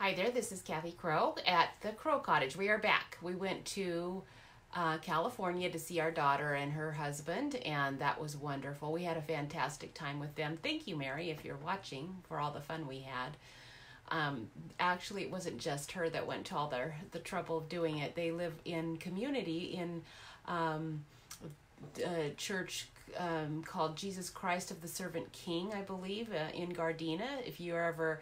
Hi there, this is Kathy Crow at the Crow Cottage. We are back. We went to California to see our daughter and her husband, and that was wonderful. We had a fantastic time with them. Thank you, Mary, if you're watching, for all the fun we had. Actually, it wasn't just her that went to all the trouble of doing it. They live in community in a church called Jesus Christ of the Servant King, I believe, in Gardena. If you're ever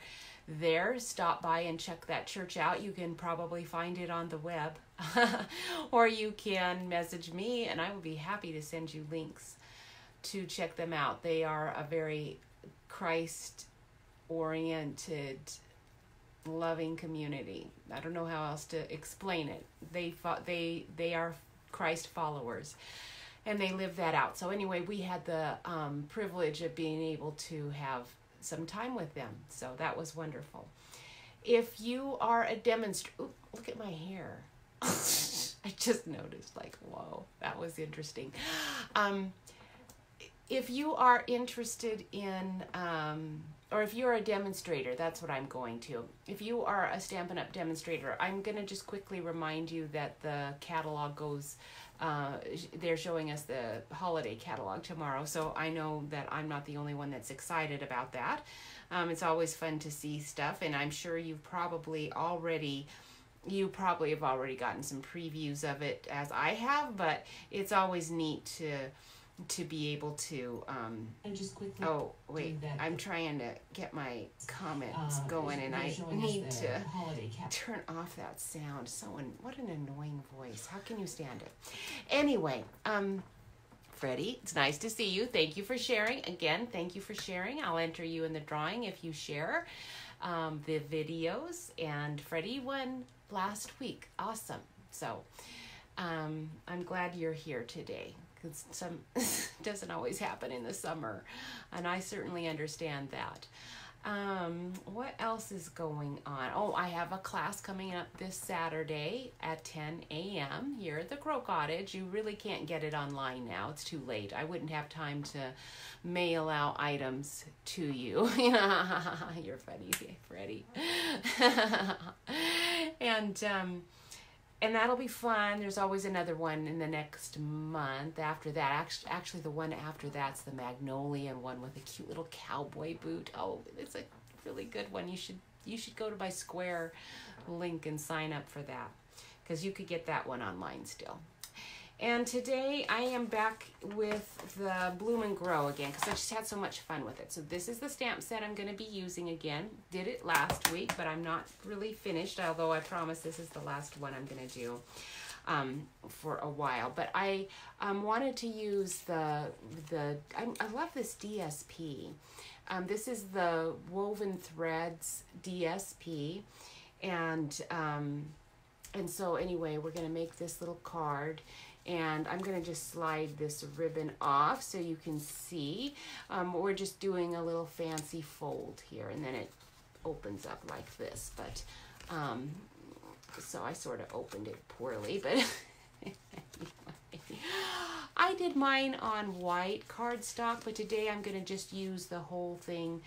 there, stop by and check that church out. You can probably find it on the web, or you can message me and I will be happy to send you links to check them out. They are a very Christ oriented, loving community. I don't know how else to explain it. They are Christ followers, and they live that out. So anyway, we had the privilege of being able to have some time with them. So that was wonderful. If you are a demonstrator, look at my hair. I just noticed, like, whoa, that was interesting. If you are interested in, or if you're a demonstrator, that's what I'm going to. If you are a Stampin' Up! Demonstrator, I'm going to just quickly remind you that the catalog goes, they're showing us the holiday catalog tomorrow, so I know that I'm not the only one that's excited about that. It's always fun to see stuff, and I'm sure you probably have already gotten some previews of it, as I have, but it's always neat to be able to and just quickly I'm trying to get my comments going, and I need to turn off that sound. What an annoying voice. How can you stand it? Anyway, Freddie, it's nice to see you. Thank you for sharing. Again, thank you for sharing. I'll enter you in the drawing if you share the videos, and Freddie won last week. Awesome. So I'm glad you're here today, because some doesn't always happen in the summer, and I certainly understand that. What else is going on? Oh, I have a class coming up this Saturday at 10 a.m. here at the Crow Cottage. You really can't get it online now. It's too late. I wouldn't have time to mail out items to you. You're funny, Freddie. And that'll be fun. There's always another one in the next month after that. Actually, the one after that's the Magnolia one with a cute little cowboy boot. Oh, it's a really good one. You should go to my Square link and sign up for that, because you could get that one online still. And today I am back with the Bloom and Grow again, because I just had so much fun with it. So this is the stamp set I'm going to be using again. Did it last week, but I'm not really finished, although I promise this is the last one I'm going to do for a while. But I wanted to use I love this DSP. This is the Woven Threads DSP, and so anyway, we're going to make this little card. And I'm going to just slide this ribbon off so you can see. We're just doing a little fancy fold here, and then it opens up like this. But so I sort of opened it poorly, but anyway. I did mine on white cardstock, but today I'm going to just use the whole thing.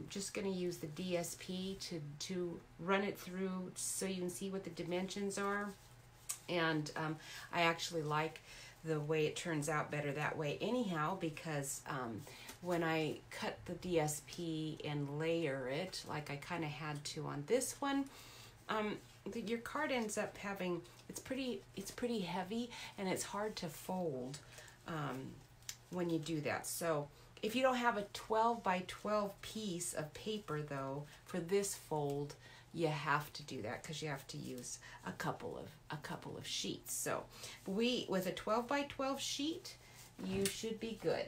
Just going to use the DSP to run it through so you can see what the dimensions are. And I actually like the way it turns out better that way anyhow, because when I cut the DSP and layer it, like I kind of had to on this one, your card ends up having, it's pretty heavy, and it's hard to fold when you do that. So if you don't have a 12 by 12 piece of paper, though, for this fold, you have to do that, because you have to use a couple of sheets. So with a 12 by 12 sheet, you should be good.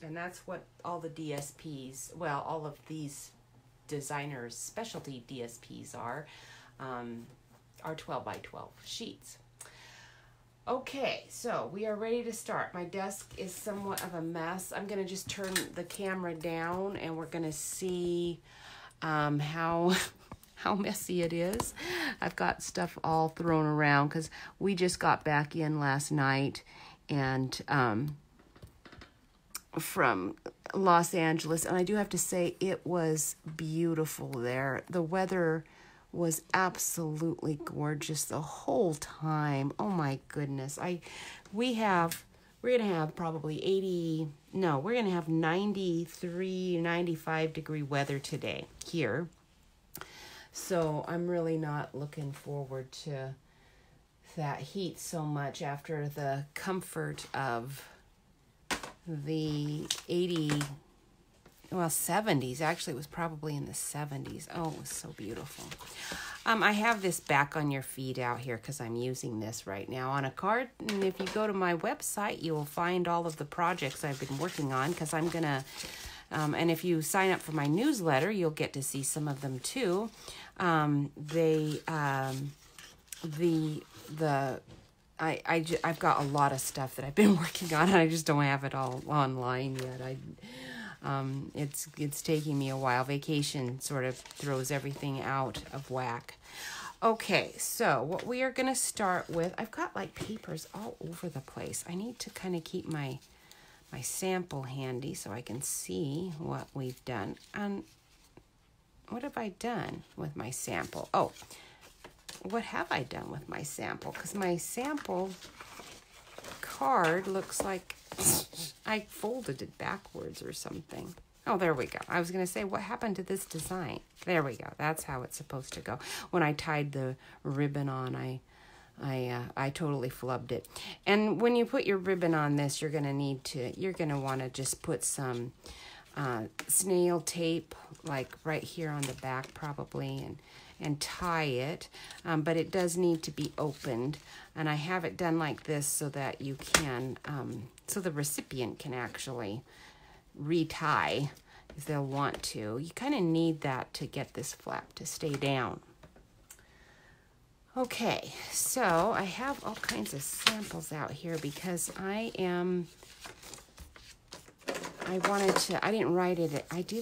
And that's what all the DSPs, well, all of these designers' specialty DSPs are 12 by 12 sheets. Okay, so we are ready to start. My desk is somewhat of a mess. I'm going to just turn the camera down, and we're going to see how messy it is. I've got stuff all thrown around because we just got back in last night, and from Los Angeles, and I do have to say it was beautiful there. The weather was absolutely gorgeous the whole time. Oh my goodness. We're going to have probably we're going to have 93, 95 degree weather today here. So I'm really not looking forward to that heat so much after the comfort of the 70s. Actually, it was probably in the 70s. Oh, it was so beautiful. I have this back on your feed out here because I'm using this right now on a card. And if you go to my website, you will find all of the projects I've been working on, because I'm going to, and if you sign up for my newsletter, you'll get to see some of them too. I've got a lot of stuff that I've been working on, and I just don't have it all online yet. It's taking me a while. Vacation sort of throws everything out of whack. Okay, so what we are going to start with, I've got like papers all over the place. I need to kind of keep my sample handy so I can see what we've done. And what have I done with my sample? Oh, what have I done with my sample? Because my sample card looks like I folded it backwards or something. Oh, there we go. I was going to say, what happened to this design? There we go. That's how it's supposed to go. When I tied the ribbon on, I totally flubbed it. And when you put your ribbon on this, you're going to want to just put some snail tape, like right here on the back probably, and tie it. But it does need to be opened. And I have it done like this so that you can, so the recipient can actually retie if they'll want to. You kind of need that to get this flap to stay down. Okay, so I have all kinds of samples out here because I did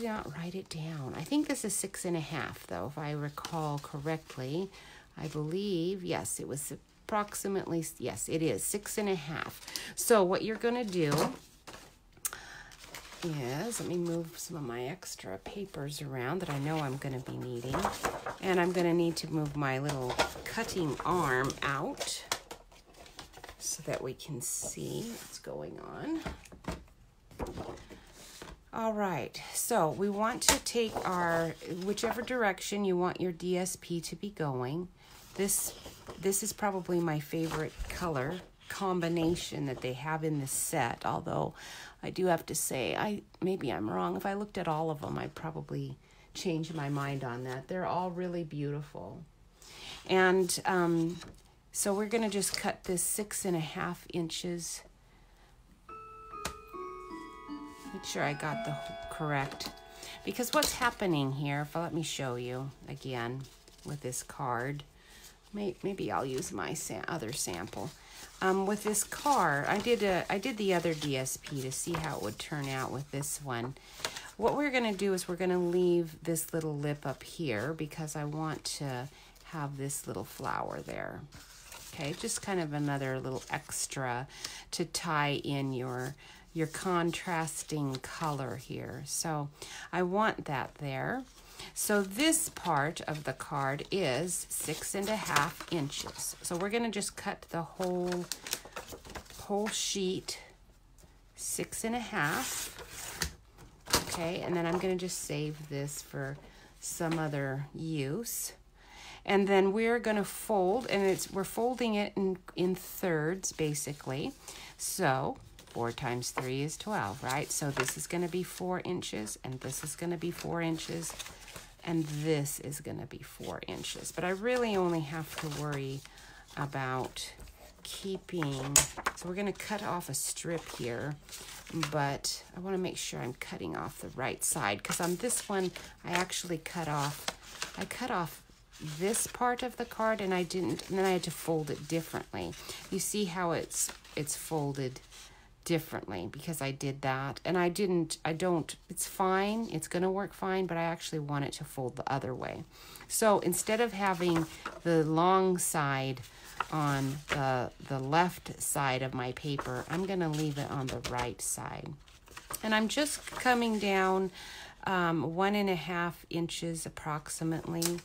not write it down. I think this is 6.5 though, if I recall correctly. I believe, yes, it was approximately, yes, it is 6.5. So what you're going to do is, let me move some of my extra papers around that I know I'm going to be needing. And I'm going to need to move my little cutting arm out so that we can see what's going on. All right, so we want to take whichever direction you want your DSP to be going. This is probably my favorite color combination that they have in this set, although I do have to say, maybe I'm wrong. If I looked at all of them, I'd probably change my mind on that. They're all really beautiful. And so we're going to just cut this 6.5 inches. Make sure I got the correct, because what's happening here, let me show you again with this card. Maybe I'll use my other sample. With this card, I did the other DSP to see how it would turn out with this one. What we're going to do is we're going to leave this little lip up here because I want to have this little flower there. Okay, just kind of another little extra to tie in your contrasting color here. So I want that there. So this part of the card is 6.5 inches. So we're going to just cut the whole sheet 6.5. Okay, and then I'm going to just save this for some other use. And then we're going to fold, and we're folding it in thirds basically. So 4 times 3 is 12, right? So this is going to be 4 inches, and this is going to be 4 inches, and this is going to be 4 inches. But I really only have to worry about keeping, so we're going to cut off a strip here, but I want to make sure I'm cutting off the right side, because on this one, I actually cut off this part of the card, and then I had to fold it differently. You see how it's folded differently because I did that, and it's fine, it's gonna work fine, but I actually want it to fold the other way. So instead of having the long side on the left side of my paper, I'm gonna leave it on the right side, and I'm just coming down 1.5 inches approximately,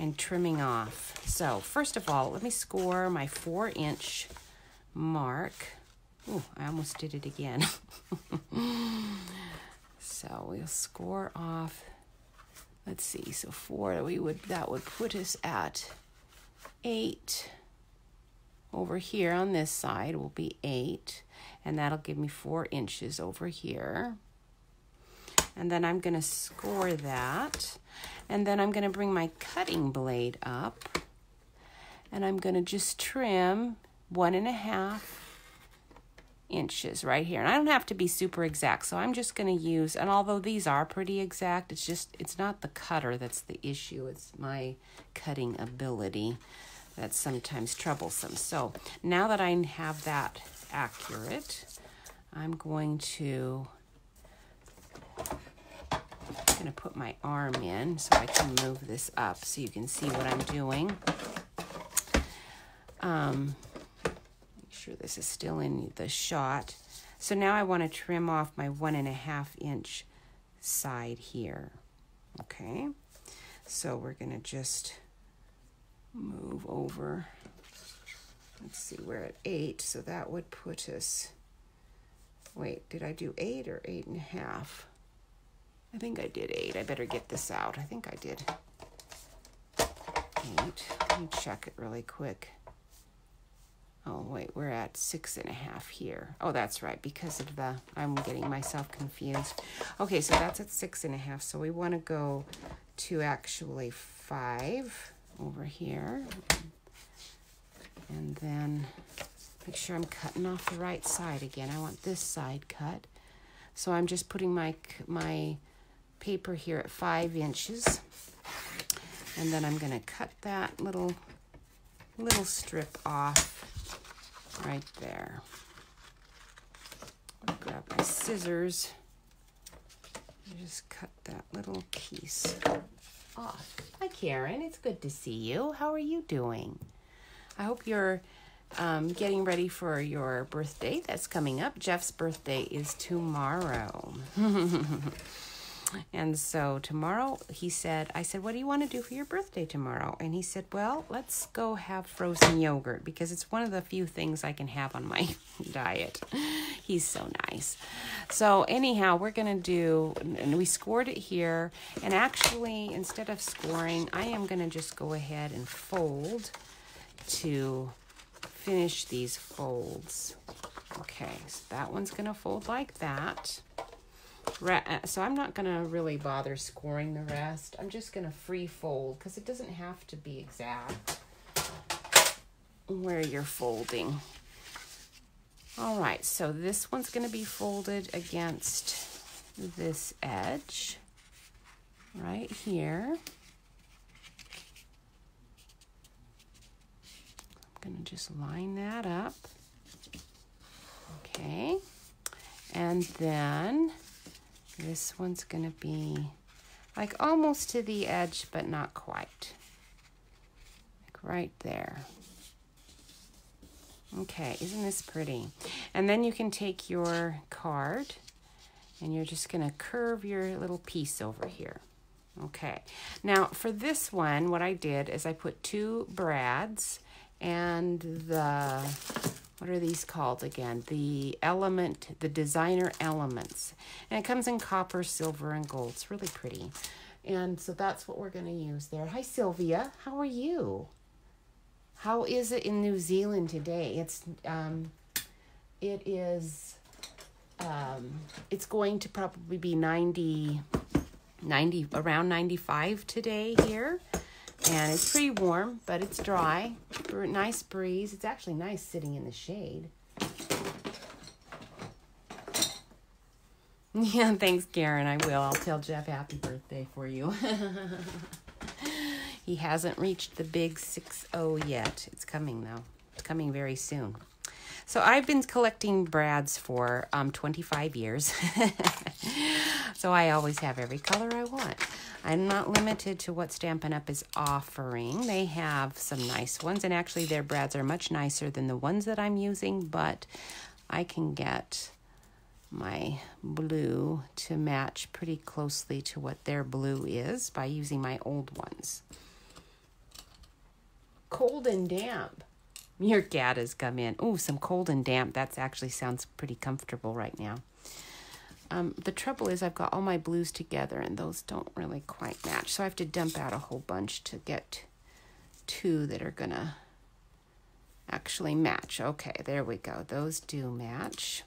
and trimming off. So first of all, let me score my 4-inch mark. Ooh, I almost did it again. So we'll score off, let's see, so 4, that would put us at 8. Over here on this side will be 8, and that'll give me 4 inches over here. And then I'm going to score that, and then I'm going to bring my cutting blade up, and I'm going to just trim 1.5 inches right here. And I don't have to be super exact, so I'm just going to use, and although these are pretty exact, it's not the cutter that's the issue, it's my cutting ability that's sometimes troublesome. So now that I have that accurate, I'm going to put my arm in so I can move this up so you can see what I'm doing. Make sure this is still in the shot. So now I want to trim off my 1.5 inch side here. Okay, so we're going to just move over. Let's see, we're at 8, so that would put us, wait, did I do 8 or 8.5? I think I did 8. I better get this out. I think I did 8. Let me check it really quick. Oh, wait, we're at 6.5 here. Oh, that's right, because of I'm getting myself confused. Okay, so that's at 6.5. So we want to go to actually 5 over here. And then make sure I'm cutting off the right side again. I want this side cut. So I'm just putting my paper here at 5 inches. And then I'm going to cut that little strip off right there. I'll grab my scissors and just cut that little piece off. Hi, Karen. It's good to see you. How are you doing? I hope you're getting ready for your birthday that's coming up. Jeff's birthday is tomorrow. And so tomorrow, I said, what do you want to do for your birthday tomorrow? And he said, well, let's go have frozen yogurt because it's one of the few things I can have on my diet. He's so nice. So anyhow, we're going to do, and we scored it here. And actually, instead of scoring, I am going to just go ahead and fold to finish these folds. Okay, so that one's going to fold like that. So I'm not going to really bother scoring the rest. I'm just going to free fold because it doesn't have to be exact where you're folding. All right, so this one's going to be folded against this edge right here. I'm going to just line that up. Okay, and then this one's going to be like almost to the edge, but not quite. Like right there. Okay, isn't this pretty? And then you can take your card and you're just going to curve your little piece over here. Okay, now for this one, what I did is I put 2 brads and what are these called again? The designer elements. And it comes in copper, silver, and gold. It's really pretty. And so that's what we're going to use there. Hi, Sylvia. How are you? How is it in New Zealand today? It's going to probably be 90, around 95 today here. And it's pretty warm, but it's dry. Nice breeze. It's actually nice sitting in the shade. Yeah, thanks, Karen. I will. I'll tell Jeff happy birthday for you. He hasn't reached the big 6-0 yet. It's coming, though. It's coming very soon. So I've been collecting brads for 25 years. So I always have every color I want. I'm not limited to what Stampin' Up! Is offering. They have some nice ones, and actually their brads are much nicer than the ones that I'm using, but I can get my blue to match pretty closely to what their blue is by using my old ones. cold and damp. Your cat has come in. Oh, some cold and damp. That actually sounds pretty comfortable right now. The trouble is I've got all my blues together and those don't really quite match. So I have to dump out a whole bunch to get two that are gonna actually match. Okay, there we go. Those do match.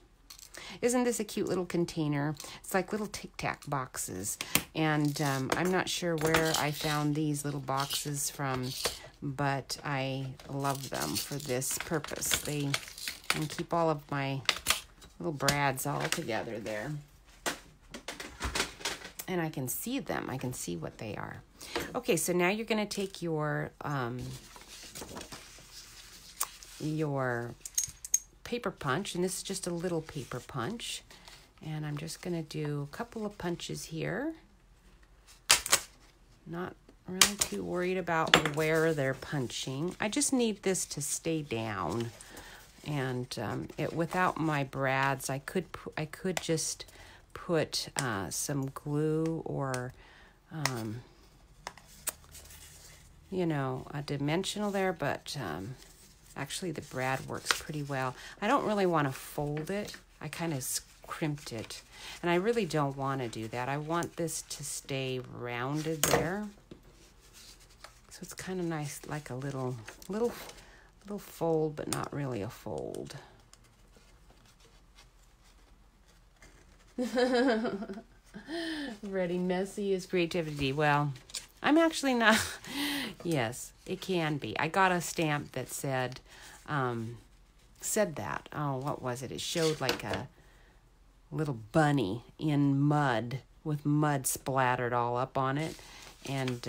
Isn't this a cute little container? It's like little Tic Tac boxes. And I'm not sure where I found these little boxes from, but I love them for this purpose. They can keep all of my little brads all together there. And I can see them. I can see what they are. Okay, so now you're going to take your paper punch, and this is just a little paper punch, and I'm just going to do a couple of punches here. Not really too worried about where they're punching. I just need this to stay down, and without my brads, I could just put some glue or a dimensional there, but actually the brad works pretty well. I don't really want to fold it. I kind of crimped it, and I really don't want to do that. I want this to stay rounded there. So it's kind of nice, like a little fold, but not really a fold. Ready messy is creativity. Well, I'm actually not. Yes, it can be. I got a stamp that said that. Oh, what was it? It showed like a little bunny in mud with mud splattered all up on it, and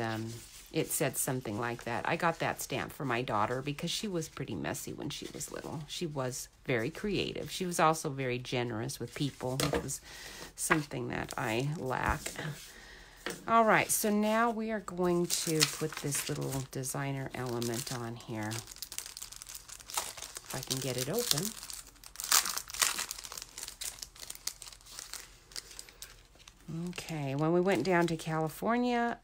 it said something like that. I got that stamp for my daughter because she was pretty messy when she was little. She was very creative. She was also very generous with people, which was something that I lack. All right, so now we are going to put this little designer element on here. If I can get it open. Okay, when we went down to California,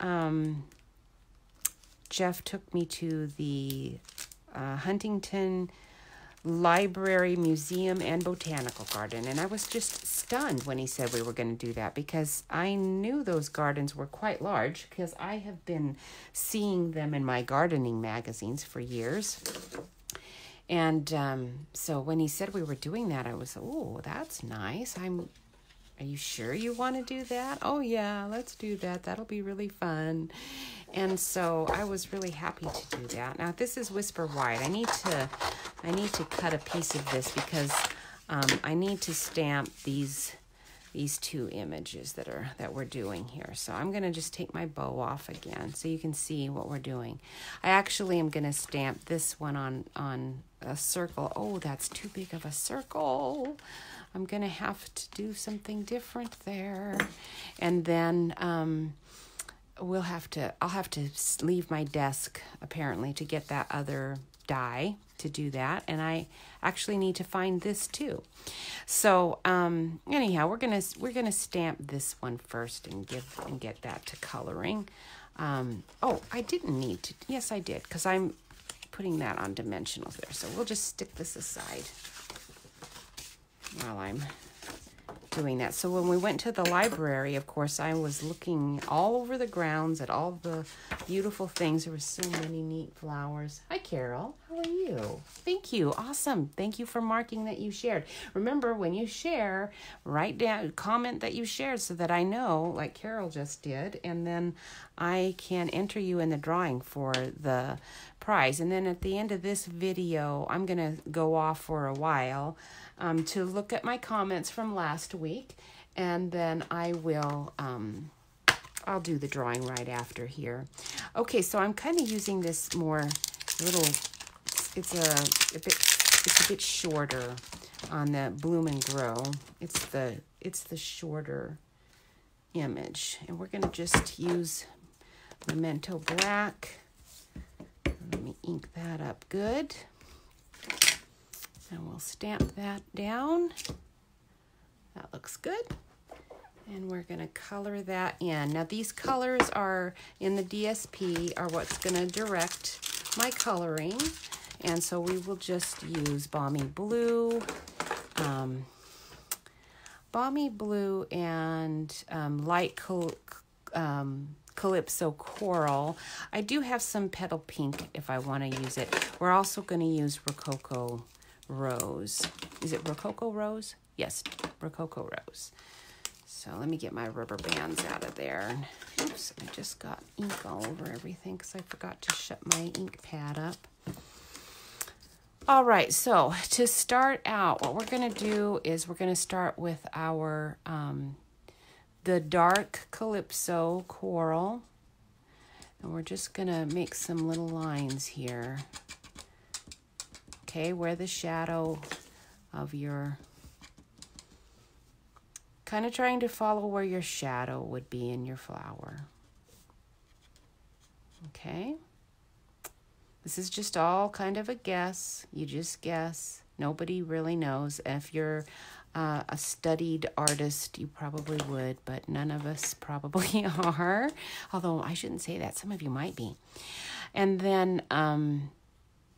Jeff took me to the Huntington Library, Museum, and Botanical Garden, and I was just stunned when he said we were going to do that, because I knew those gardens were quite large because I have been seeing them in my gardening magazines for years. And so when he said we were doing that, I was, oh, that's nice. Are you sure you want to do that? Oh yeah, let's do that. That'll be really fun. And so I was really happy to do that. Now this is Whisper White. I need to cut a piece of this because I need to stamp these two images that we're doing here. So I'm going to just take my bow off again so you can see what we're doing. I actually am going to stamp this one on a circle. Oh, that's too big of a circle. I'm going to have to do something different there. And then I'll have to leave my desk apparently to get that other die to do that, and I actually need to find this too. So anyhow, we're gonna stamp this one first and get that to coloring. Oh, I didn't need to. Yes, I did, because I'm putting that on dimensionals there. So we'll just stick this aside while I'm doing that. So when we went to the library, of course, I was looking all over the grounds at all the beautiful things. There were so many neat flowers. Hi, Carol. How are you? Thank you. Awesome. Thank you for marking that you shared. Remember, when you share, write down, comment that you shared so that I know, like Carol just did, and then I can enter you in the drawing for the prize. And then at the end of this video, I'm going to go off for a while to look at my comments from last week, and then I will I'll do the drawing right after here. Okay, so I'm kind of using this more little, it's a bit shorter on the Bloom and Grow. It's the shorter image, and we're going to just use Memento Black. Let me ink that up good. And we'll stamp that down. That looks good. And we're going to color that in. Now these colors are in the DSP are what's going to direct my coloring. And so we will just use Balmy Blue, and light Calypso Coral. I do have some Petal Pink if I want to use it. We're also going to use Rococo Rose. Is it Rococo Rose? Yes, Rococo Rose. So let me get my rubber bands out of there. Oops, I just got ink all over everything because I forgot to shut my ink pad up. All right, so to start out, what we're going to do is we're going to start with our the dark Calypso Coral. And we're just going to make some little lines here. Okay, where the shadow of your... Kind of trying to follow where your shadow would be in your flower. Okay. This is just all kind of a guess. You just guess. Nobody really knows. If you're a studied artist, you probably would, but none of us probably are. Although I shouldn't say that. Some of you might be. And then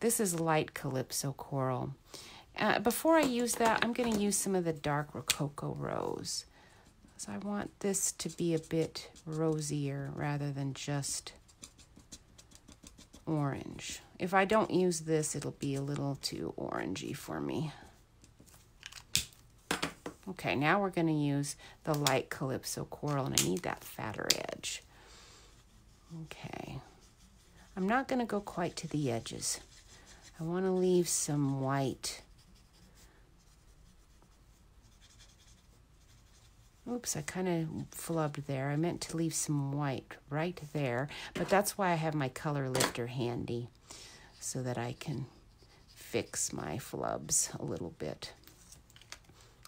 this is light Calypso Coral. Before I use that, I'm going to use some of the dark Rococo Rose. So I want this to be a bit rosier rather than just orange. If I don't use this, it'll be a little too orangey for me. Okay, now we're going to use the light Calypso Coral, and I need that fatter edge. Okay. I'm not going to go quite to the edges. I want to leave some white. Oops, I kind of flubbed there. I meant to leave some white right there, but that's why I have my color lifter handy so that I can fix my flubs a little bit.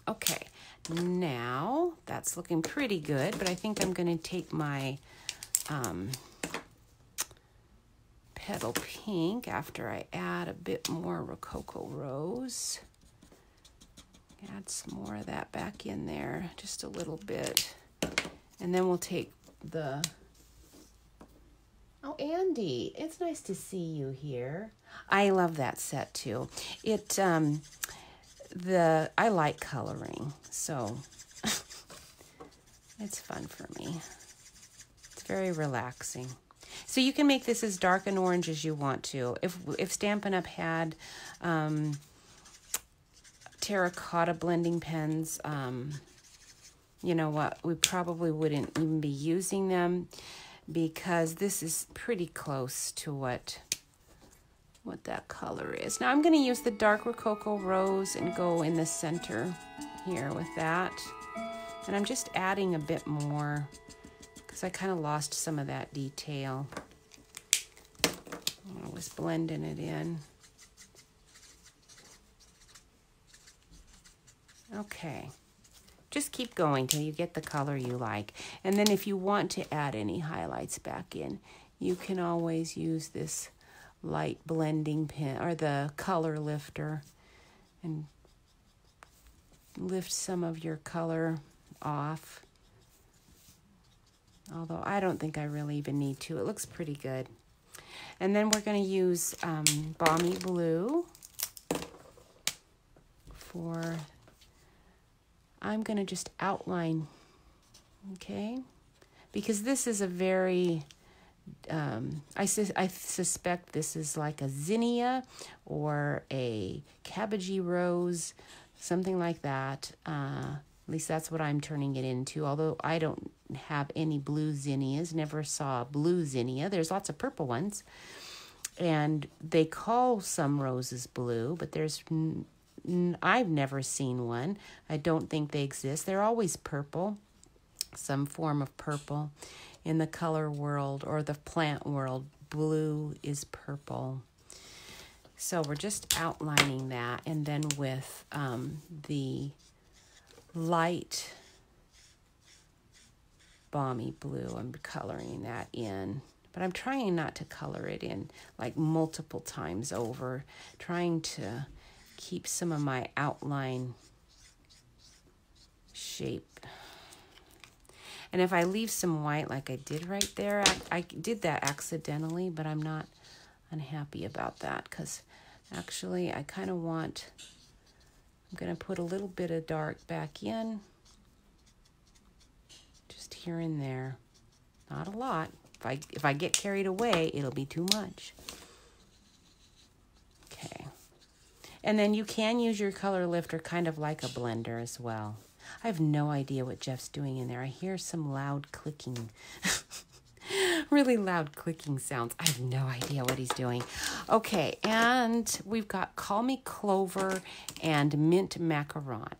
Okay, now that's looking pretty good, but I think I'm going to take my Petal Pink after I add a bit more Rococo Rose. Add some more of that back in there, just a little bit. And then we'll take the... Oh, Andy, it's nice to see you here. I love that set too. I like coloring, so it's fun for me. It's very relaxing. So you can make this as dark and orange as you want to. If Stampin' Up! Had terracotta blending pens, you know what, we probably wouldn't even be using them because this is pretty close to what that color is. Now I'm going to use the dark Rococo Rose and go in the center here with that. And I'm just adding a bit more because I kind of lost some of that detail. I was blending it in. Okay, just keep going till you get the color you like. And then if you want to add any highlights back in, you can always use this light blending pen or the color lifter and lift some of your color off. Although I don't think I really even need to. It looks pretty good. And then we're going to use Balmy Blue for... I'm going to just outline, okay? Because this is a very, I suspect this is like a zinnia or a cabbagey rose, something like that. At least that's what I'm turning it into, although I don't have any blue zinnias, never saw a blue zinnia. There's lots of purple ones, and they call some roses blue, but I've never seen one. I don't think they exist. They're always purple, some form of purple. In the color world or the plant world, blue is purple. So we're just outlining that, and then with the light Balmy Blue, I'm coloring that in. But I'm trying not to color it in like multiple times over, trying to keep some of my outline shape. And if I leave some white like I did right there, I did that accidentally, but I'm not unhappy about that because actually I kind of want, I'm going to put a little bit of dark back in, just here and there. Not a lot. If I get carried away, it'll be too much. Okay. And then you can use your color lifter kind of like a blender as well. I have no idea what Jeff's doing in there. I hear some loud clicking. Really loud clicking sounds. I have no idea what he's doing. Okay, and we've got Call Me Clover and Mint Macaron.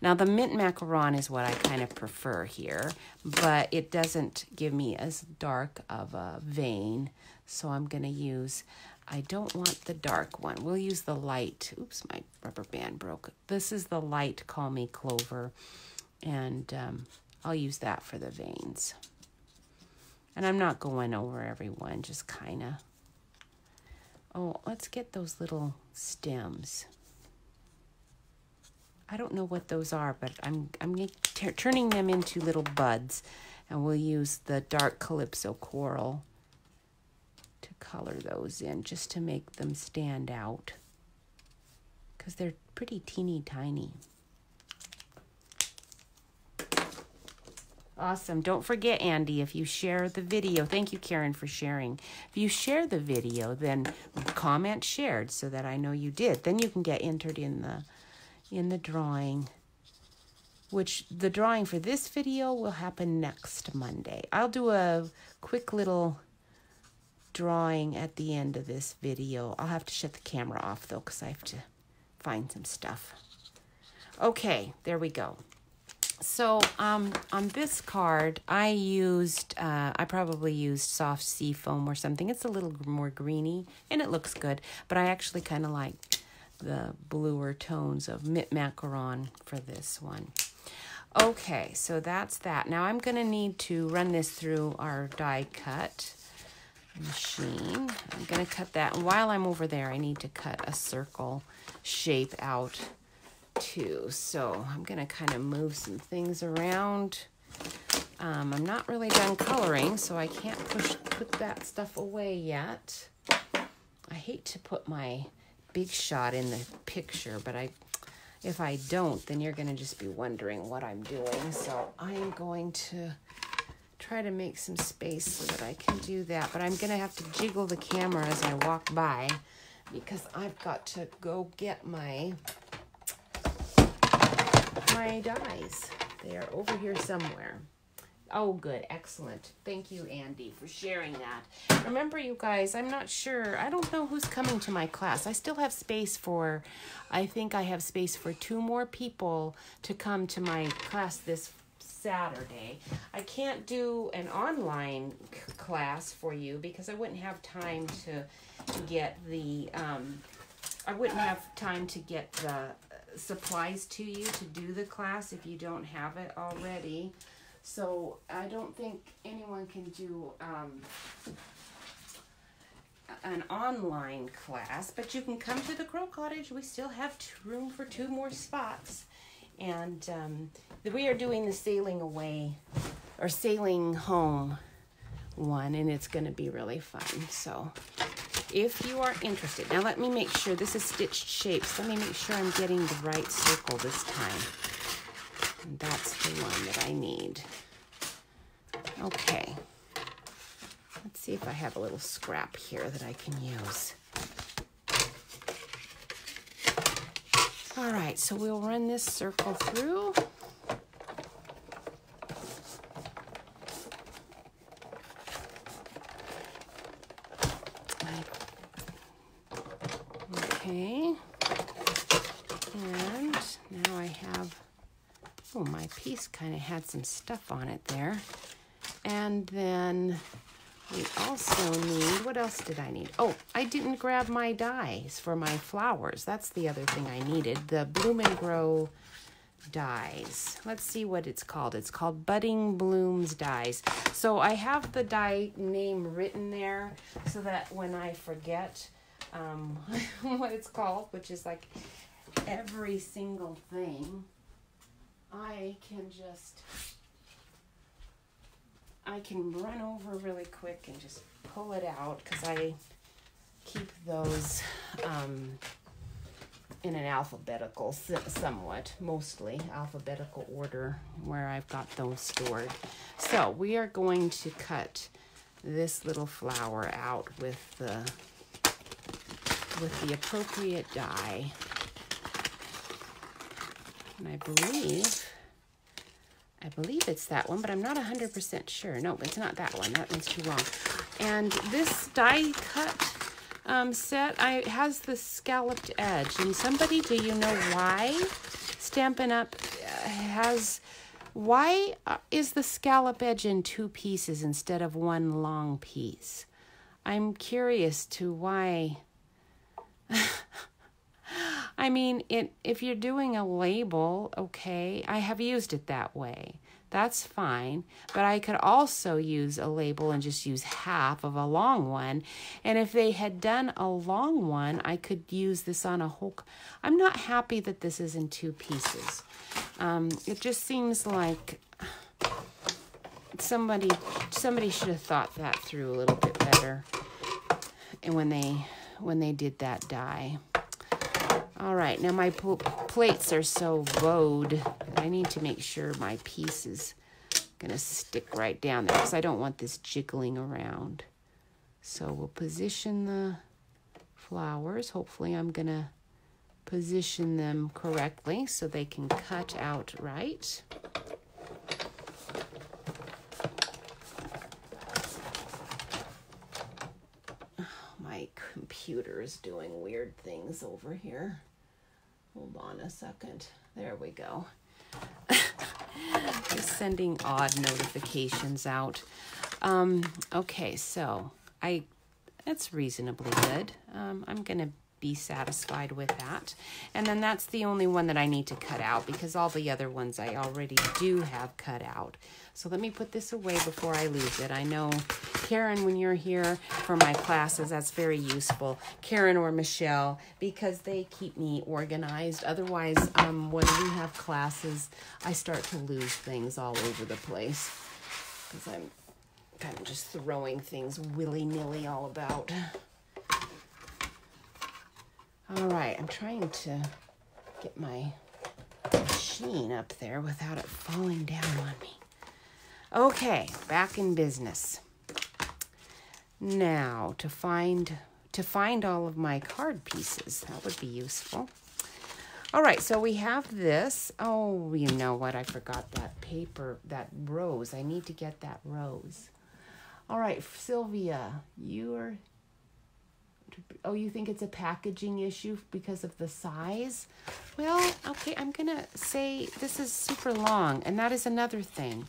Now, the mint macaron is what I kind of prefer here, but it doesn't give me as dark of a vein, so I'm going to use, I don't want the dark one. We'll use the light. Oops, my rubber band broke. This is the light Call Me Clover, and I'll use that for the veins. And I'm not going over everyone, just kind of. Oh, let's get those little stems. I don't know what those are, but I'm turning them into little buds, and we'll use the dark Calypso coral to color those in, just to make them stand out, because they're pretty teeny tiny. Awesome. Don't forget, Andy, if you share the video, thank you, Karen, for sharing. If you share the video, then comment shared so that I know you did. Then you can get entered in the drawing, which the drawing for this video will happen next Monday. I'll do a quick little drawing at the end of this video. I'll have to shut the camera off, though, because I have to find some stuff. Okay, there we go. So on this card, I probably used soft sea foam or something. It's a little more greeny, and it looks good, but I actually kind of like the bluer tones of Mint Macaron for this one. Okay, so that's that. Now I'm going to need to run this through our die cut machine. I'm going to cut that, and while I'm over there, I need to cut a circle shape out too. So I'm going to kind of move some things around. I'm not really done coloring, so I can't put that stuff away yet. I hate to put my big shot in the picture, but if I don't, then you're going to just be wondering what I'm doing. So I'm going to try to make some space so that I can do that. But I'm going to have to jiggle the camera as I walk by because I've got to go get my dies. They are over here somewhere. Oh, good. Excellent. Thank you, Andy, for sharing that. Remember, you guys, I'm not sure. I don't know who's coming to my class. I still have space for, I think I have space for 2 more people to come to my class this Saturday. I can't do an online class for you because I wouldn't have time to get the, supplies to you to do the class if you don't have it already. So I don't think anyone can do an online class, but you can come to the Crow Cottage. We still have room for 2 more spots. And we are doing the sailing away or sailing home one, and it's going to be really fun. So if you are interested, now let me make sure this is stitched shapes. Let me make sure I'm getting the right circle this time. And that's the one that I need. Okay. Let's see if I have a little scrap here that I can use. All right, so we'll run this circle through. Okay. And now I have, oh, my piece kind of had some stuff on it there. And then we also need, what else did I need? Oh, I didn't grab my dies for my flowers. That's the other thing I needed, the Bloom and Grow dies. Let's see what it's called. It's called Budding Blooms dies. So I have the die name written there so that when I forget what it's called, which is like every single thing, I can run over really quick and just pull it out because keep those in an alphabetical, somewhat, mostly alphabetical order where I've got those stored. So we are going to cut this little flower out with the appropriate die. And I believe it's that one, but I'm not 100% sure. No, it's not that one. That one's too long. And this die cut set has the scalloped edge. And somebody, do you know why Stampin' Up! Why is the scallop edge in 2 pieces instead of one long piece? I'm curious to why. I mean, if you're doing a label, okay, I have used it that way. That's fine. But I could also use a label and just use half of a long one. And if they had done a long one, I could use this on a whole. I'm not happy that this is in 2 pieces. It just seems like somebody should have thought that through a little bit better. And when they did that die. All right, now my plates are so bowed. I need to make sure my piece is gonna stick right down there because I don't want this jiggling around. So we'll position the flowers. Hopefully I'm gonna position them correctly so they can cut out right. Oh, my computer is doing weird things over here. Hold on a second. There we go. Just sending odd notifications out. Okay, so that's reasonably good. I'm gonna be satisfied with that. And then that's the only one that I need to cut out because all the other ones I already do have cut out. So let me put this away before I lose it. I know, Karen, when you're here for my classes, that's very useful. Karen or Michelle, because they keep me organized. Otherwise, when we have classes, I start to lose things all over the place because I'm kind of just throwing things willy-nilly all about. All right, I'm trying to get my machine up there without it falling down on me. Okay, back in business. Now, to find all of my card pieces, that would be useful. All right, so we have this. Oh, you know what? I forgot that paper, that rose. I need to get that rose. All right, Sylvia, oh, you think it's a packaging issue because of the size? Well, okay, I'm going to say this is super long, and that is another thing.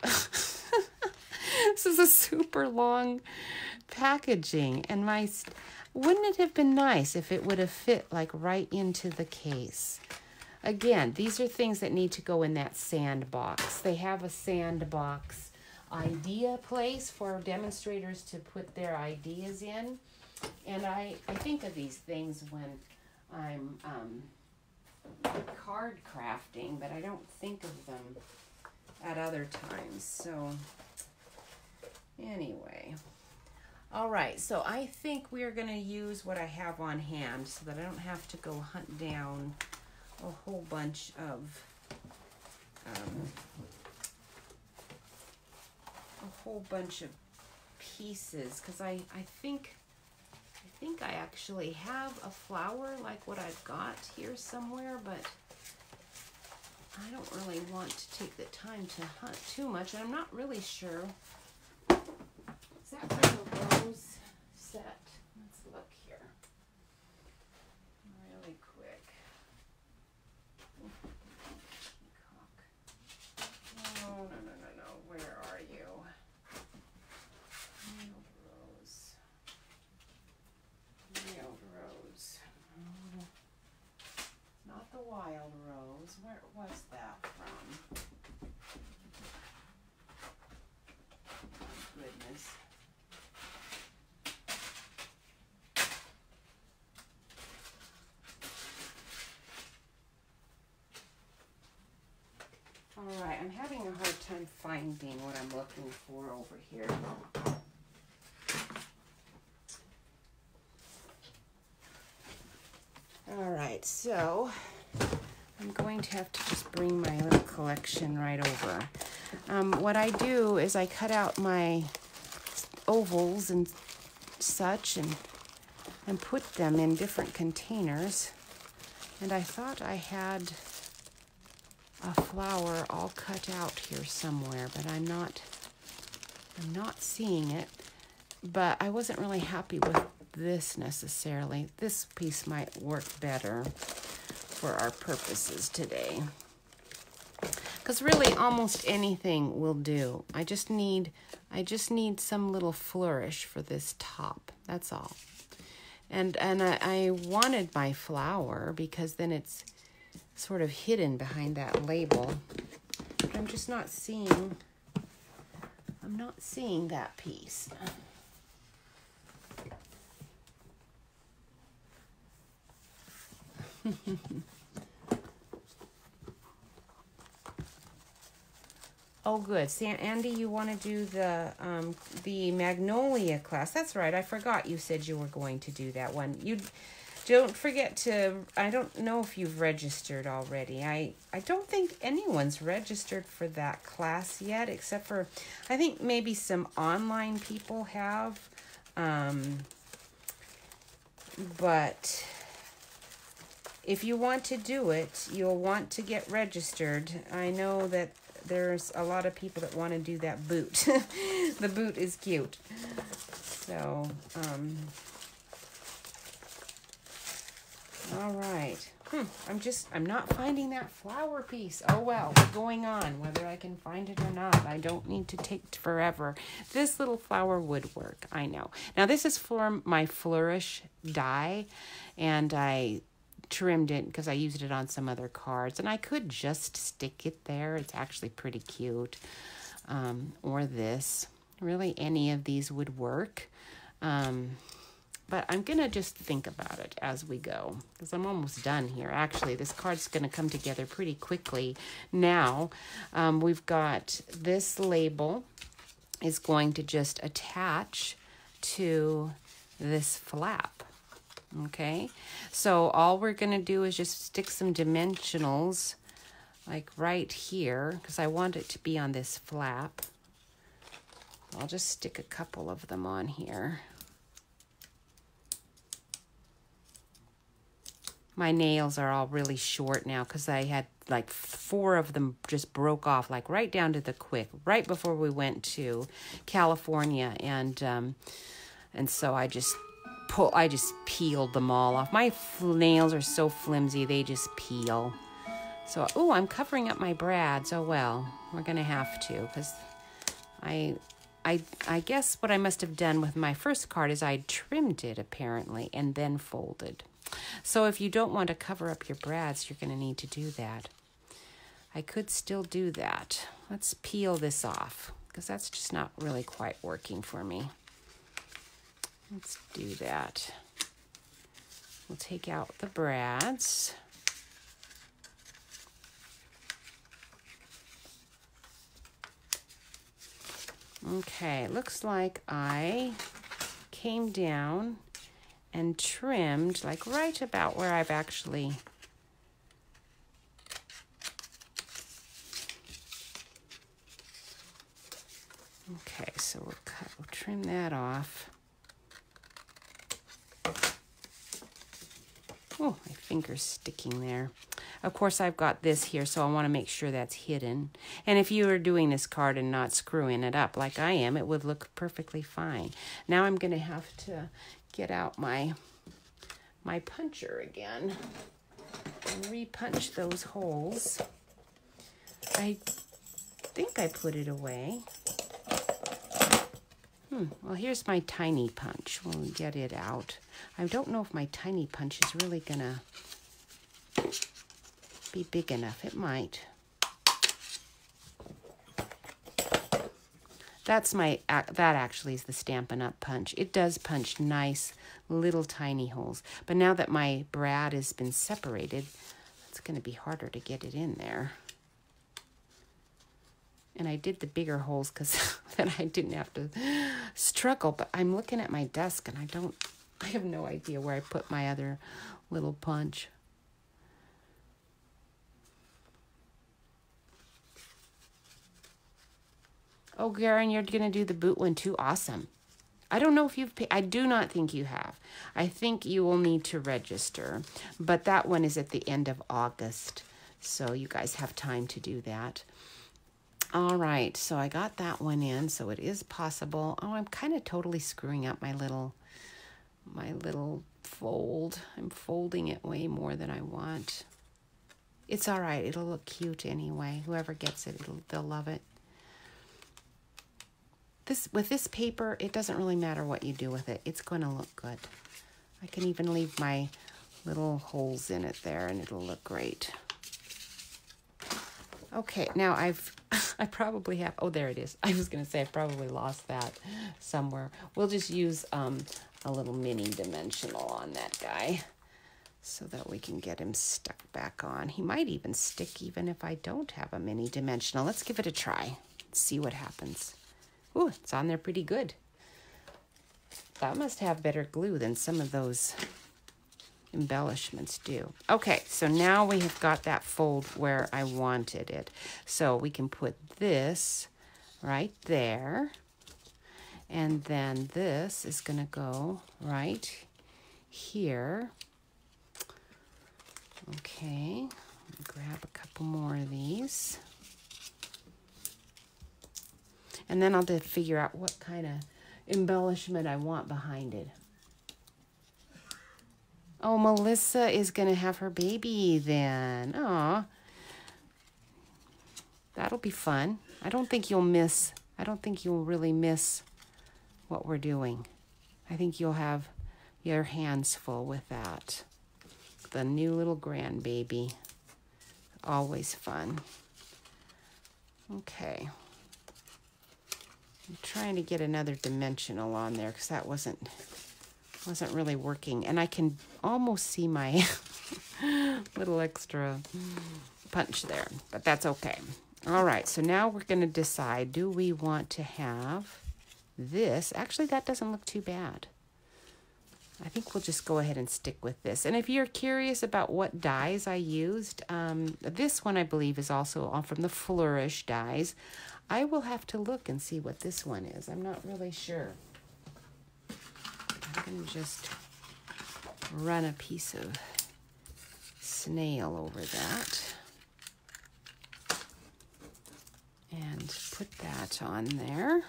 This is a super long packaging, and wouldn't it have been nice if it would have fit like right into the case? Again, these are things that need to go in that sandbox. They have a sandbox idea place for demonstrators to put their ideas in. And I think of these things when I'm card crafting, but I don't think of them at other times. So anyway, all right, so I think we're going to use what I have on hand so that I don't have to go hunt down a whole bunch of pieces, because I think I actually have a flower like what I've got here somewhere, but I don't really want to take the time to hunt too much. And I'm not really sure. Is that for the rose set? Let's look here. Really quick. Oh, no. Where are you? Wild rose. Oh, not the wild rose. Where was that from? Oh, goodness. All right, I'm having a hard time finding what I'm looking for over here. All right, so I'm going to have to just bring my little collection right over. What I do is I cut out my ovals and such and put them in different containers. And I thought I had a flower all cut out here somewhere, but I'm not seeing it. But I wasn't really happy with this necessarily. This piece might work better for our purposes today. Because really almost anything will do. I just need some little flourish for this top. That's all. And I wanted my flower because then it's sort of hidden behind that label. But I'm just not seeing that piece. Oh, good. Andy, you want to do the Magnolia class? That's right. I forgot you said you were going to do that one. You don't forget to. I don't know if you've registered already. I don't think anyone's registered for that class yet, except for I think maybe some online people have. But if you want to do it, you'll want to get registered. I know that there's a lot of people that want to do that boot. The boot is cute. So, all right. I'm not finding that flower piece. Oh well, what's going on? Whether I can find it or not, I don't need to take forever. This little flower would work, I know. Now this is for my Flourish die, and I trimmed it because I used it on some other cards, and I could just stick it there. It's actually pretty cute. Or this. Really, any of these would work. But I'm going to just think about it as we go because I'm almost done here. Actually, this card's going to come together pretty quickly now. We've got this label is going to just attach to this flap. Okay, so all we're going to do is just stick some dimensionals like right here because I want it to be on this flap. I'll just stick a couple of them on here. My nails are all really short now because I had like 4 of them just broke off like right down to the quick right before we went to California, and so I just peeled them all off. My nails are so flimsy, they just peel. So, oh, I'm covering up my brads. Oh, well, we're going to have to because I guess what I must have done with my first card is I trimmed it apparently and then folded. So if you don't want to cover up your brads, you're going to need to do that. I could still do that. Let's peel this off because that's just not really quite working for me. Let's do that. We'll take out the brads. Okay, looks like I came down and trimmed like right about where I've actually okay, so we'll trim that off. Oh, my finger's sticking there. Of course, I've got this here, so I want to make sure that's hidden. And if you were doing this card and not screwing it up like I am, it would look perfectly fine. Now I'm going to have to get out my puncher again and re-punch those holes. I think I put it away. Well, here's my tiny punch. We'll get it out. I don't know if my tiny punch is really going to be big enough. It might. That actually is the Stampin' Up! Punch. It does punch nice little tiny holes. But now that my brad has been separated, it's going to be harder to get it in there. And I did the bigger holes because then I didn't have to struggle. But I'm looking at my desk and I don't I have no idea where I put my other little punch. Oh, Garen, you're going to do the boot one too? Awesome. I don't know if you've paid. I do not think you have. I think you will need to register. But that one is at the end of August. So you guys have time to do that. All right. So I got that one in. So it is possible. Oh, I'm kind of totally screwing up my little fold. I'm folding it way more than I want. It's all right. It'll look cute anyway. Whoever gets it, they'll love it. With this paper, it doesn't really matter what you do with it. It's going to look good. I can even leave my little holes in it there, and it'll look great. Okay, now I probably have, oh, there it is. I was going to say I probably lost that somewhere. We'll just use a little mini dimensional on that guy so that we can get him stuck back on. He might even stick even if I don't have a mini dimensional. Let's give it a try. Let's see what happens. Ooh, it's on there pretty good. That must have better glue than some of those embellishments do. Okay, so now we have got that fold where I wanted it. So we can put this right there. And then this is going to go right here. Okay, grab a couple more of these. And then I'll have to figure out what kind of embellishment I want behind it. Oh, Melissa is going to have her baby then. Aw. That'll be fun. I don't think you'll really miss what we're doing. I think you'll have your hands full with that. The new little grandbaby. Always fun. Okay. I'm trying to get another dimensional on there because that wasn't really working. And I can almost see my little extra punch there, but that's okay. All right, so now we're going to decide, do we want to have this? Actually, that doesn't look too bad. I think we'll just go ahead and stick with this. And if you're curious about what dies I used, this one I believe is also from the Flourish dies. I will have to look and see what this one is. I'm not really sure. I'm going to just run a piece of snail over that. And put that on there.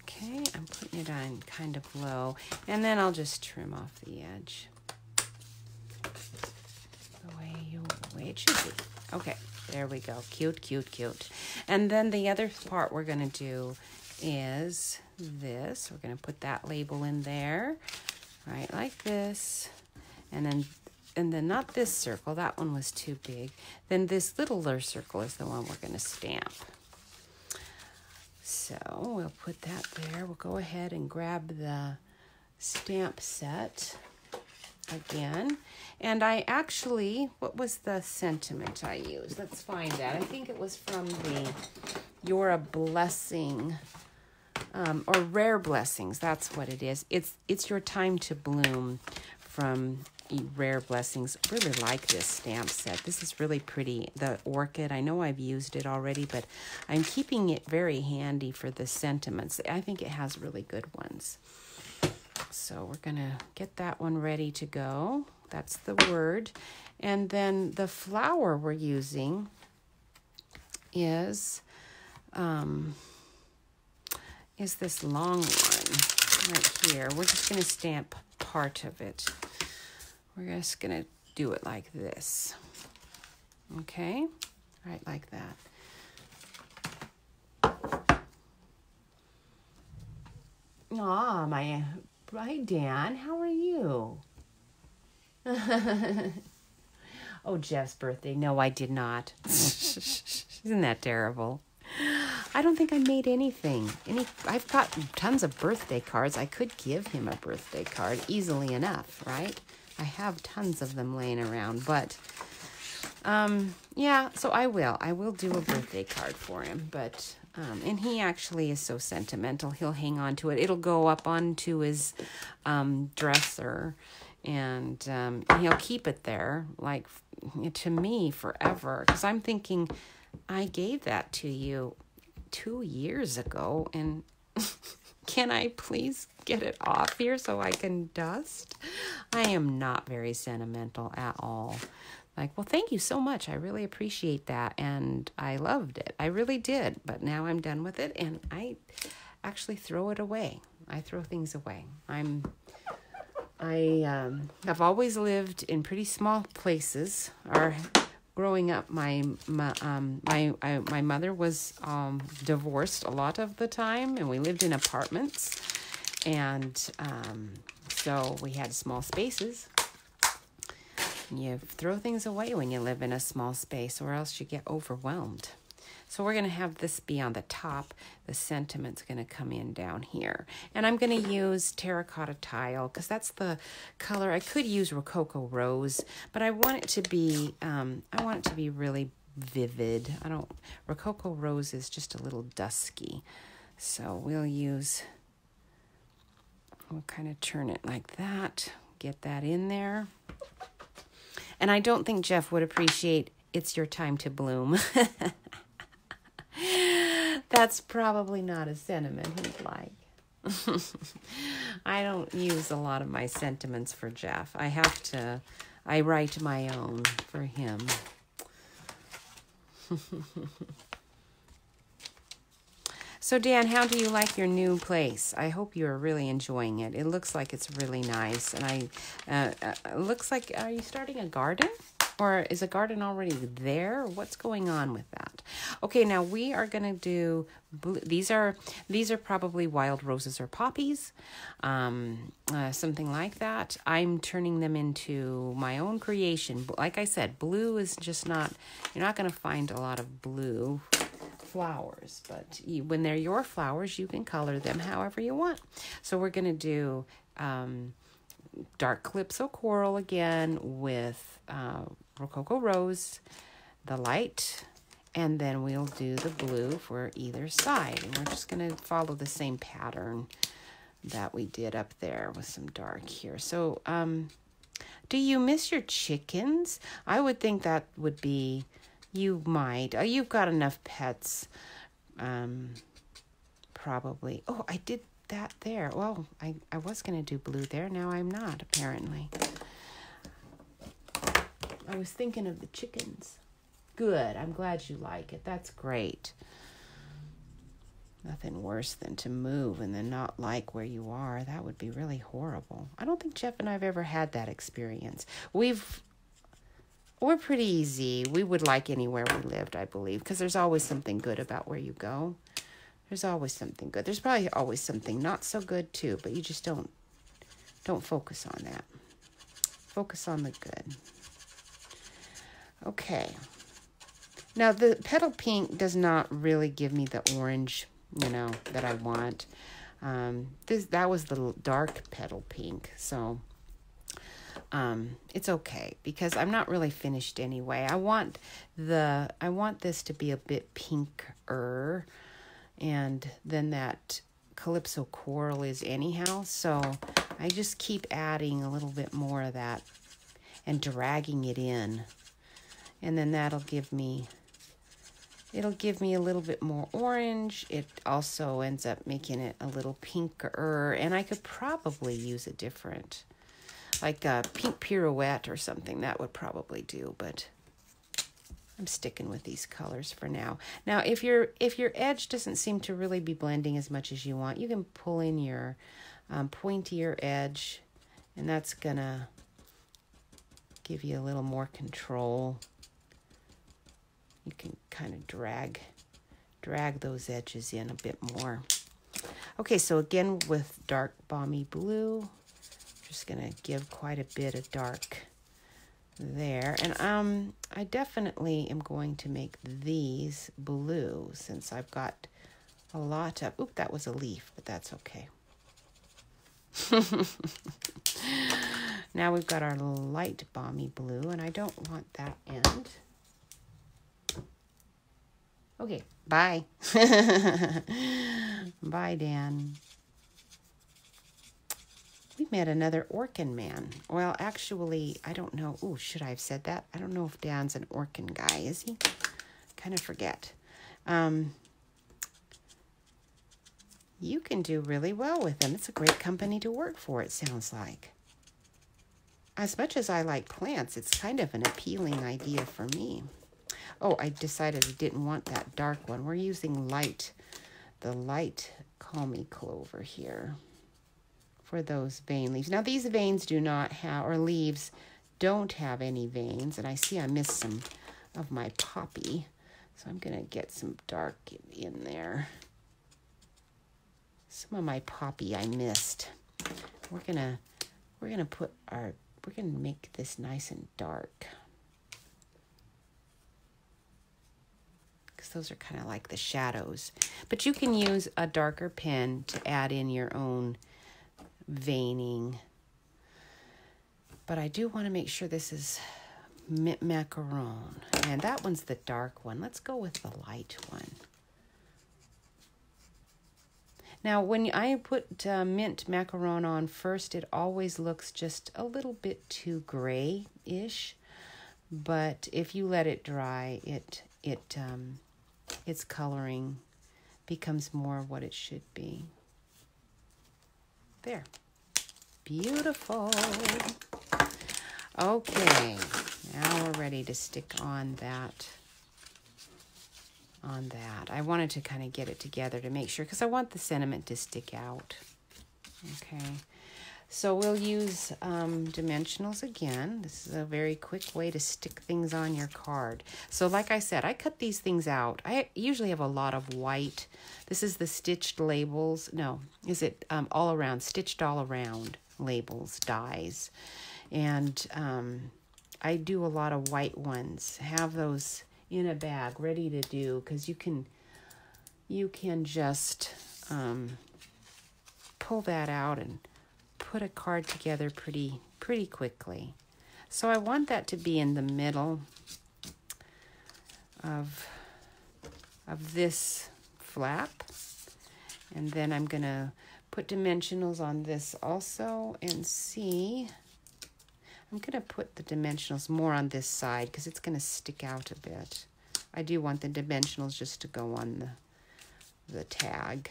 Okay, I'm putting it on kind of low. And then I'll just trim off the edge. The way it should be. Okay, there we go. Cute, cute, cute. And then the other part we're going to do is this. We're going to put that label in there, right, like this. And then not this circle. That one was too big. Then this littler circle is the one we're going to stamp. So we'll put that there. We'll go ahead and grab the stamp set again. And I actually, what was the sentiment I used? Let's find that. I think it was from the You're a Blessing, or Rare Blessings. That's what it is. It's Your Time to Bloom from Rare Blessings. I really like this stamp set. This is really pretty. The orchid, I know I've used it already, but I'm keeping it very handy for the sentiments. I think it has really good ones. So we're going to get that one ready to go. That's the word. And then the flower we're using is this long one right here. We're just going to stamp part of it. We're just going to do it like this. Okay? Right, like that. Aw, hi, Dan. How are you? Oh, Jeff's birthday. No, I did not. Isn't that terrible? I don't think I made anything. I've got tons of birthday cards. I could give him a birthday card easily enough, right? I have tons of them laying around, but yeah, so I will do a birthday card for him, but And he actually is so sentimental. He'll hang on to it. It'll go up onto his dresser, and he'll keep it there, like, to me, forever. Because I'm thinking, I gave that to you 2 years ago, and can I please get it off here so I can dust? I am not very sentimental at all. Like, well, thank you so much. I really appreciate that. And I loved it. I really did. But now I'm done with it. And I actually throw it away. I throw things away. I have always lived in pretty small places. Growing up, my mother was divorced a lot of the time. And we lived in apartments. And so we had small spaces. You throw things away when you live in a small space, or else you get overwhelmed. So we're going to have this be on the top. The sentiment's going to come in down here. And I'm going to use terracotta tile because that's the color. I could use Rococo Rose, but I want it to be really vivid. Rococo Rose is just a little dusky. So we'll kind of turn it like that. Get that in there. And I don't think Jeff would appreciate "It's Your Time to Bloom." That's probably not a sentiment he'd like. I don't use a lot of my sentiments for Jeff. I write my own for him. So, Dan, how do you like your new place? I hope you're really enjoying it. It looks like it's really nice. And it looks like, are you starting a garden? Or is a garden already there? What's going on with that? Okay, now we are going to do, these are probably wild roses or poppies, something like that. I'm turning them into my own creation. Like I said, blue is just not, you're not going to find a lot of blue flowers, but when they're your flowers, you can color them however you want. So we're going to do dark Calypso Coral again with Rococo Rose, the light, and then we'll do the blue for either side. And we're just going to follow the same pattern that we did up there with some dark here. So do you miss your chickens? I would think that would be, you might. You've got enough pets, probably. Oh, I did that there. Well, I was going to do blue there. Now I'm not, apparently. I was thinking of the chickens. Good. I'm glad you like it. That's great. Nothing worse than to move and then not like where you are. That would be really horrible. I don't think Jeff and I have ever had that experience. We're pretty easy. We would like anywhere we lived, I believe, because there's always something good about where you go. There's always something good. There's probably always something not so good too, but you just don't focus on that. Focus on the good. Okay. Now the petal pink does not really give me the orange, that I want. That was the dark petal pink, so it's okay because I'm not really finished anyway. I want this to be a bit pinker, and then that Calypso Coral is anyhow. So I just keep adding a little bit more of that and dragging it in, and then it'll give me a little bit more orange. It also ends up making it a little pinker, and I could probably use a different, like a pink pirouette or something. That would probably do, but I'm sticking with these colors for now. Now, if your edge doesn't seem to really be blending as much as you want, you can pull in your pointier edge, and that's gonna give you a little more control. You can kind of drag those edges in a bit more. Okay, so again with dark balmy blue, just gonna give quite a bit of dark there. And I definitely am going to make these blue since I've got a lot of, oop, that was a leaf, but that's okay. Now we've got our light balmy blue, and I don't want that end. Okay, bye. Bye, Dan. We met another Orkin man. Well, actually, I don't know. Oh, should I have said that? I don't know if Dan's an Orkin guy, is he? Kind of forget. You can do really well with them. It's a great company to work for, it sounds like. As much as I like plants, it's kind of an appealing idea for me. Oh, I decided I didn't want that dark one. We're using the light Call-Me Clover here for those vein leaves. Now, these veins do not have, or leaves don't have any veins, and I see I missed some of my poppy, so I'm going to get some dark in there. Some of my poppy I missed. We're gonna make this nice and dark, because those are kind of like the shadows. But you can use a darker pen to add in your own veining. But I do want to make sure this is mint macaron, and that one's the dark one. Let's go with the light one. Now, when I put mint macaron on first, it always looks just a little bit too gray-ish. But if you let it dry, its coloring becomes more what it should be. There. Beautiful. Okay, now we're ready to stick on that. I wanted to kind of get it together to make sure, because I want the sentiment to stick out. Okay, so we'll use dimensionals again. This is a very quick way to stick things on your card. So like I said, I cut these things out. I usually have a lot of white. This is the stitched labels. No, is it all around, stitched all around labels, dies. And I do a lot of white ones. Have those in a bag ready to do, because you can just pull that out and put a card together pretty quickly. So I want that to be in the middle of this flap, and then I'm gonna put dimensionals on this also, and see, I'm going to put the dimensionals more on this side because it's going to stick out a bit. I do want the dimensionals just to go on the tag.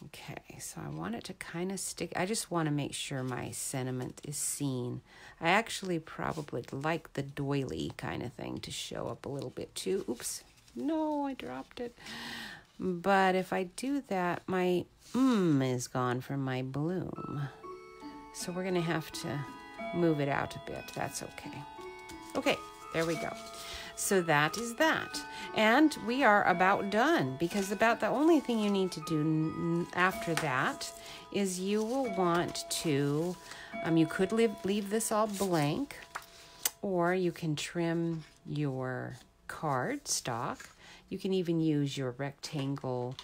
Okay, so I want it to kind of stick. I just want to make sure my sentiment is seen. I actually probably like the doily kind of thing to show up a little bit too. Oops, no, I dropped it. But if I do that, my is gone from my bloom. So we're going to have to move it out a bit. That's okay. Okay, there we go. So that is that. And we are about done, because about the only thing you need to do after that is you will want to, you could leave this all blank, or you can trim your card stock. You can even use your rectangle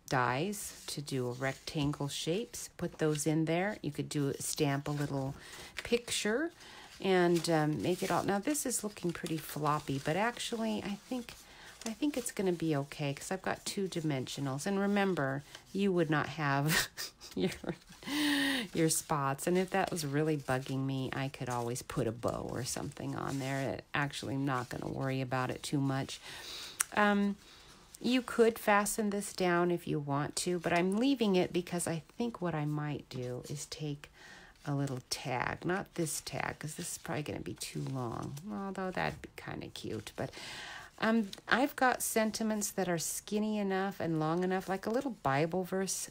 dies to do rectangle shapes. Put those in there. You could stamp a little picture and make it all. Now this is looking pretty floppy, but actually I think it's going to be okay, because I've got 2 dimensionals. And remember, you would not have your spots. And if that was really bugging me, I could always put a bow or something on there. Actually, I'm not going to worry about it too much. You could fasten this down if you want to, but I'm leaving it because I think what I might do is take a little tag. Not this tag, because this is probably going to be too long, although that'd be kind of cute. But I've got sentiments that are skinny enough and long enough, like a little Bible verse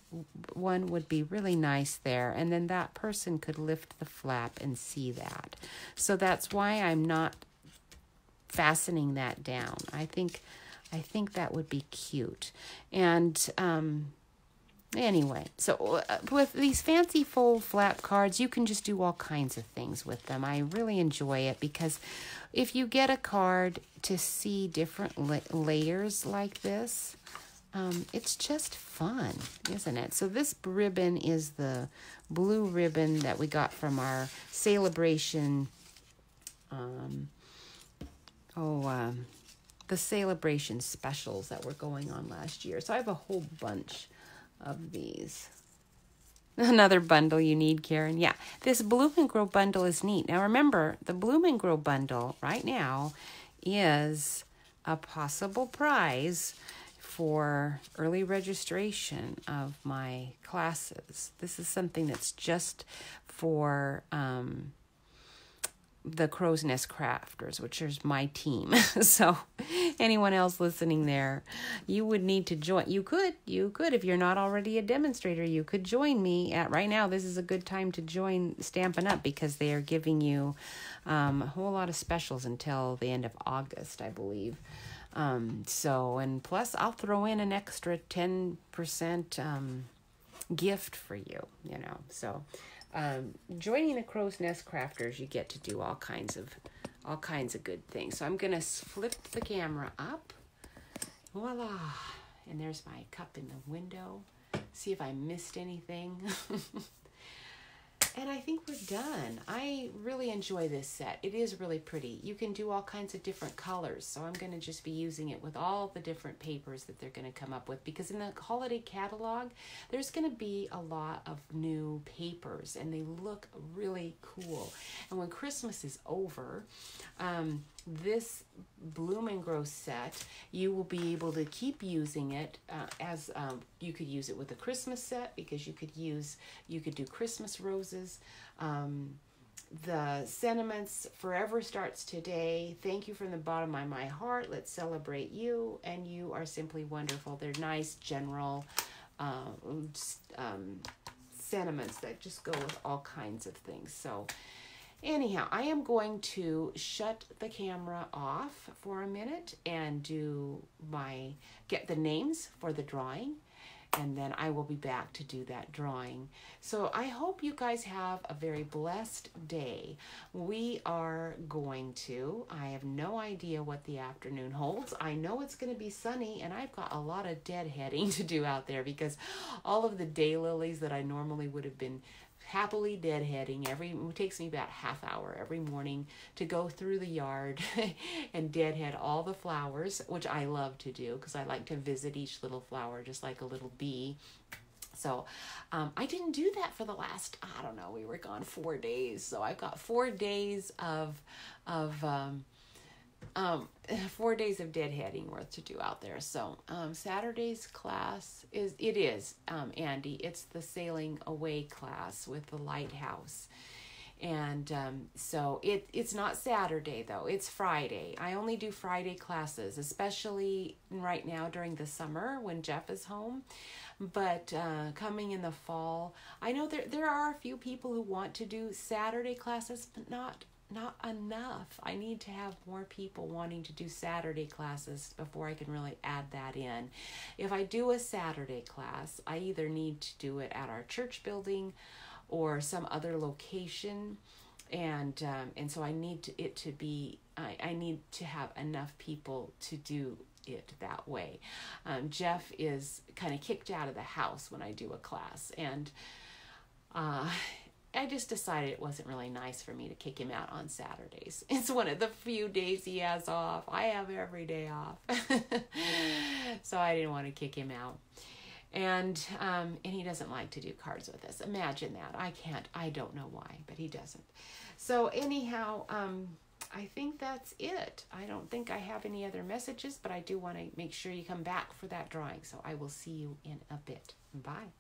one would be really nice there, and then that person could lift the flap and see that. So that's why I'm not fastening that down. I think that would be cute. And anyway, so with these fancy fold flap cards, you can just do all kinds of things with them. I really enjoy it, because if you get a card to see different layers like this, it's just fun, isn't it? So this ribbon is the blue ribbon that we got from our Celebration the celebration specials that were going on last year. So I have a whole bunch of these. Another bundle you need, Karen. Yeah, this Bloom and Grow bundle is neat. Now remember, the Bloom and Grow bundle right now is a possible prize for early registration of my classes. This is something that's just for the Crow's Nest Crafters, which is my team. So anyone else listening there, you would need to join. You could, if you're not already a demonstrator, you could join me at right now. This is a good time to join Stampin' Up! Because they are giving you a whole lot of specials until the end of August, I believe. And plus I'll throw in an extra 10% gift for you, so joining the Crow's Nest Crafters, you get to do all kinds of good things. So I'm gonna flip the camera up, voila, and there's my cup in the window. See if I missed anything. And I think we're done. I really enjoy this set. It is really pretty. You can do all kinds of different colors. So I'm going to just be using it with all the different papers that they're going to come up with. Because in the holiday catalog, there's going to be a lot of new papers. And they look really cool. And when Christmas is over, this Bloom and Grow set, you will be able to keep using it as you could use it with a Christmas set, because you could do Christmas roses. The sentiments, forever starts today. Thank you from the bottom of my heart. Let's celebrate you, and you are simply wonderful. They're nice, general sentiments that just go with all kinds of things. So anyhow, I am going to shut the camera off for a minute and get the names for the drawing, and then I will be back to do that drawing. So I hope you guys have a very blessed day. I have no idea what the afternoon holds. I know it's going to be sunny, and I've got a lot of deadheading to do out there, because all of the daylilies that I normally would have been happily deadheading it takes me about half hour every morning to go through the yard and deadhead all the flowers, which I love to do because I like to visit each little flower just like a little bee. So I didn't do that for the last, we were gone 4 days. So I've got 4 days of 4 days of deadheading worth to do out there. So Saturday's class is Andy, it's the Sailing Away class with the lighthouse. And so it's not Saturday though, it's Friday. I only do Friday classes, especially right now during the summer when Jeff is home. But coming in the fall, I know there are a few people who want to do Saturday classes, but not enough. I need to have more people wanting to do Saturday classes before I can really add that in. If I do a Saturday class, I either need to do it at our church building or some other location, and so I need I need to have enough people to do it that way. Jeff is kind of kicked out of the house when I do a class, and I just decided it wasn't really nice for me to kick him out on Saturdays. It's one of the few days he has off. I have every day off. So I didn't want to kick him out. And he doesn't like to do cards with us. Imagine that. I don't know why, but he doesn't. So anyhow, I think that's it. I don't think I have any other messages, but I do want to make sure you come back for that drawing. So I will see you in a bit. Bye.